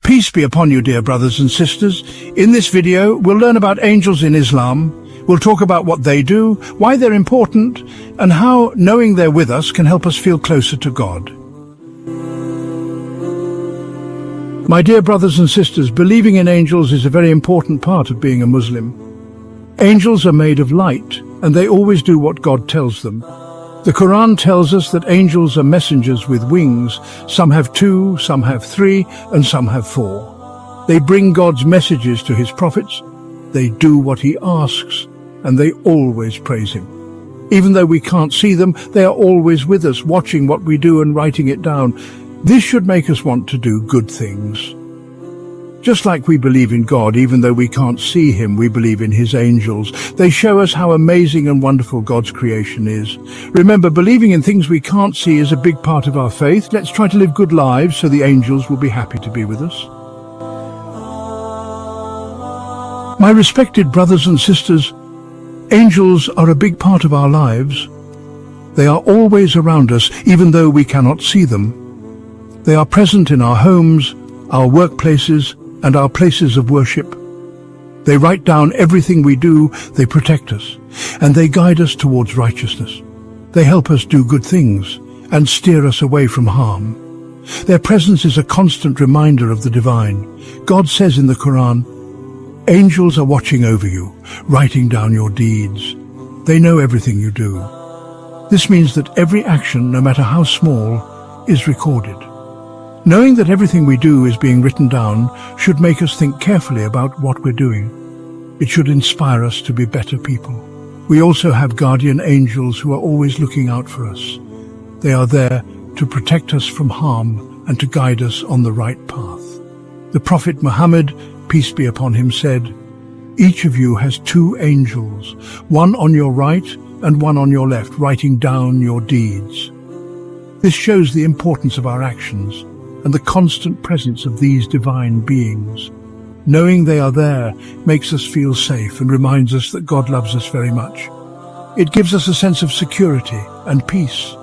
Peace be upon you, dear brothers and sisters. In this video, we'll learn about angels in Islam. We'll talk about what they do, why they're important, and how knowing they're with us can help us feel closer to God. My dear brothers and sisters, believing in angels is a very important part of being a Muslim. Angels are made of light, and they always do what God tells them. The Quran tells us that angels are messengers with wings. Some have 2, some have 3, and some have 4. They bring God's messages to his prophets. They do what he asks, and they always praise him. Even though we can't see them, they are always with us, watching what we do and writing it down. This should make us want to do good things. Just like we believe in God, even though we can't see him, we believe in his angels. They show us how amazing and wonderful God's creation is. Remember, believing in things we can't see is a big part of our faith. Let's try to live good lives so the angels will be happy to be with us. My respected brothers and sisters, angels are a big part of our lives. They are always around us, even though we cannot see them. They are present in our homes, our workplaces, and our places of worship. They write down everything we do, they protect us, and they guide us towards righteousness. They help us do good things and steer us away from harm. Their presence is a constant reminder of the divine. God says in the Quran, "Angels are watching over you, writing down your deeds. They know everything you do." This means that every action, no matter how small, is recorded. Knowing that everything we do is being written down should make us think carefully about what we're doing. It should inspire us to be better people. We also have guardian angels who are always looking out for us. They are there to protect us from harm and to guide us on the right path. The Prophet Muhammad, peace be upon him, said, "Each of you has 2 angels, one on your right and one on your left, writing down your deeds." This shows the importance of our actions and the constant presence of these divine beings. Knowing they are there makes us feel safe and reminds us that God loves us very much. It gives us a sense of security and peace.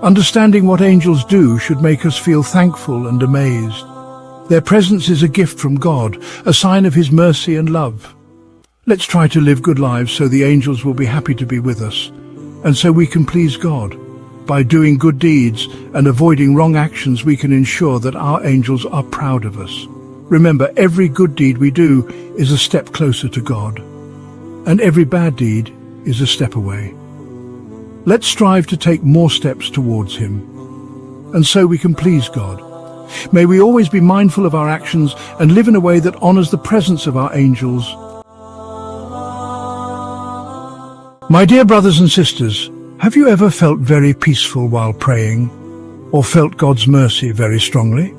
Understanding what angels do should make us feel thankful and amazed. Their presence is a gift from God, a sign of his mercy and love. Let's try to live good lives so the angels will be happy to be with us, and so we can please God. By doing good deeds and avoiding wrong actions, we can ensure that our angels are proud of us. Remember, every good deed we do is a step closer to God, and every bad deed is a step away. Let's strive to take more steps towards him, and so we can please God. May we always be mindful of our actions and live in a way that honors the presence of our angels. My dear brothers and sisters, have you ever felt very peaceful while praying, or felt God's mercy very strongly?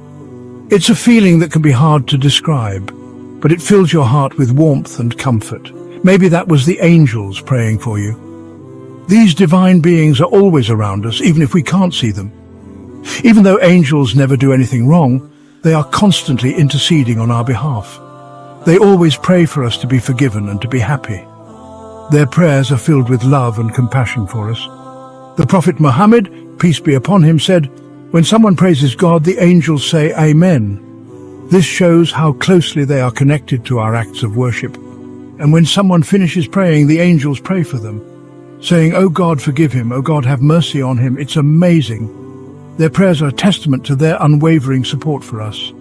It's a feeling that can be hard to describe, but it fills your heart with warmth and comfort. Maybe that was the angels praying for you. These divine beings are always around us, even if we can't see them. Even though angels never do anything wrong, they are constantly interceding on our behalf. They always pray for us to be forgiven and to be happy. Their prayers are filled with love and compassion for us. The Prophet Muhammad, peace be upon him, said, "When someone praises God, the angels say Amen." This shows how closely they are connected to our acts of worship. And when someone finishes praying, the angels pray for them, saying, "Oh God, forgive him. Oh God, have mercy on him." It's amazing. Their prayers are a testament to their unwavering support for us.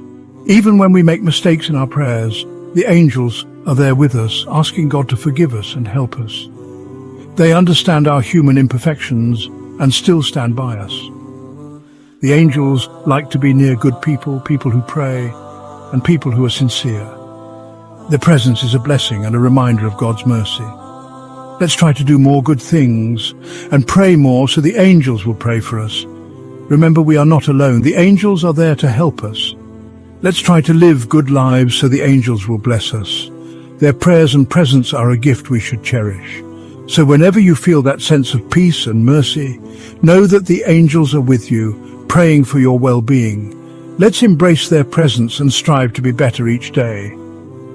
Even when we make mistakes in our prayers, the angels are there with us, asking God to forgive us and help us. They understand our human imperfections and still stand by us. The angels like to be near good people, people who pray, and people who are sincere. Their presence is a blessing and a reminder of God's mercy. Let's try to do more good things and pray more so the angels will pray for us. Remember, we are not alone. The angels are there to help us. Let's try to live good lives so the angels will bless us. Their prayers and presence are a gift we should cherish. So whenever you feel that sense of peace and mercy, know that the angels are with you, praying for your well-being. Let's embrace their presence and strive to be better each day.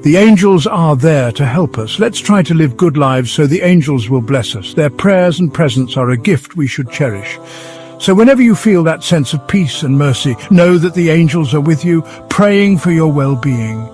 The angels are there to help us. Let's try to live good lives so the angels will bless us. Their prayers and presence are a gift we should cherish. So whenever you feel that sense of peace and mercy, know that the angels are with you, praying for your well-being.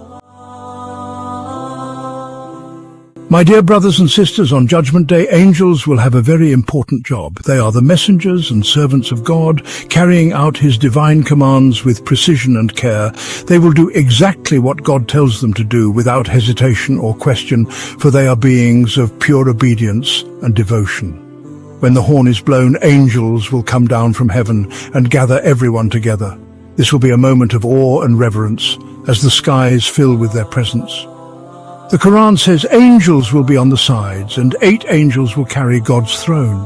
My dear brothers and sisters, on Judgment Day, angels will have a very important job. They are the messengers and servants of God, carrying out his divine commands with precision and care. They will do exactly what God tells them to do without hesitation or question, for they are beings of pure obedience and devotion. When the horn is blown, angels will come down from heaven and gather everyone together. This will be a moment of awe and reverence as the skies fill with their presence. The Quran says angels will be on the sides and 8 angels will carry God's throne.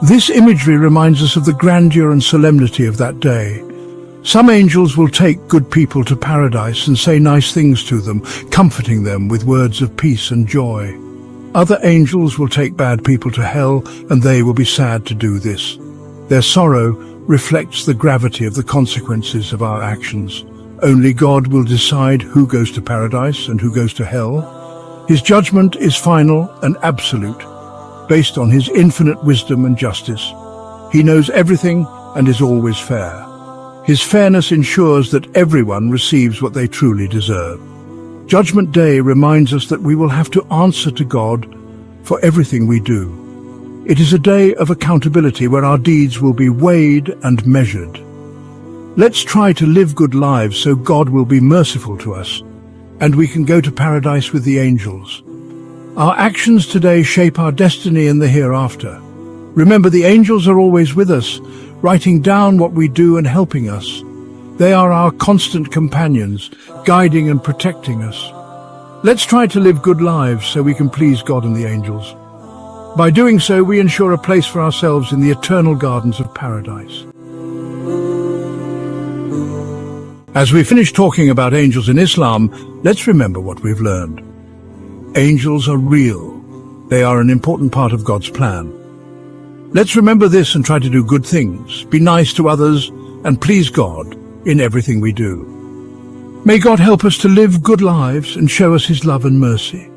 This imagery reminds us of the grandeur and solemnity of that day. Some angels will take good people to paradise and say nice things to them, comforting them with words of peace and joy. Other angels will take bad people to hell, and they will be sad to do this. Their sorrow reflects the gravity of the consequences of our actions. Only God will decide who goes to paradise and who goes to hell. His judgment is final and absolute, based on his infinite wisdom and justice. He knows everything and is always fair. His fairness ensures that everyone receives what they truly deserve. Judgment Day reminds us that we will have to answer to God for everything we do. It is a day of accountability where our deeds will be weighed and measured. Let's try to live good lives so God will be merciful to us, and we can go to paradise with the angels. Our actions today shape our destiny in the hereafter. Remember, the angels are always with us, writing down what we do and helping us. They are our constant companions, guiding and protecting us. Let's try to live good lives so we can please God and the angels. By doing so, we ensure a place for ourselves in the eternal gardens of paradise. As we finish talking about angels in Islam, let's remember what we've learned. Angels are real. They are an important part of God's plan. Let's remember this and try to do good things, be nice to others, and please God in everything we do. May God help us to live good lives and show us his love and mercy.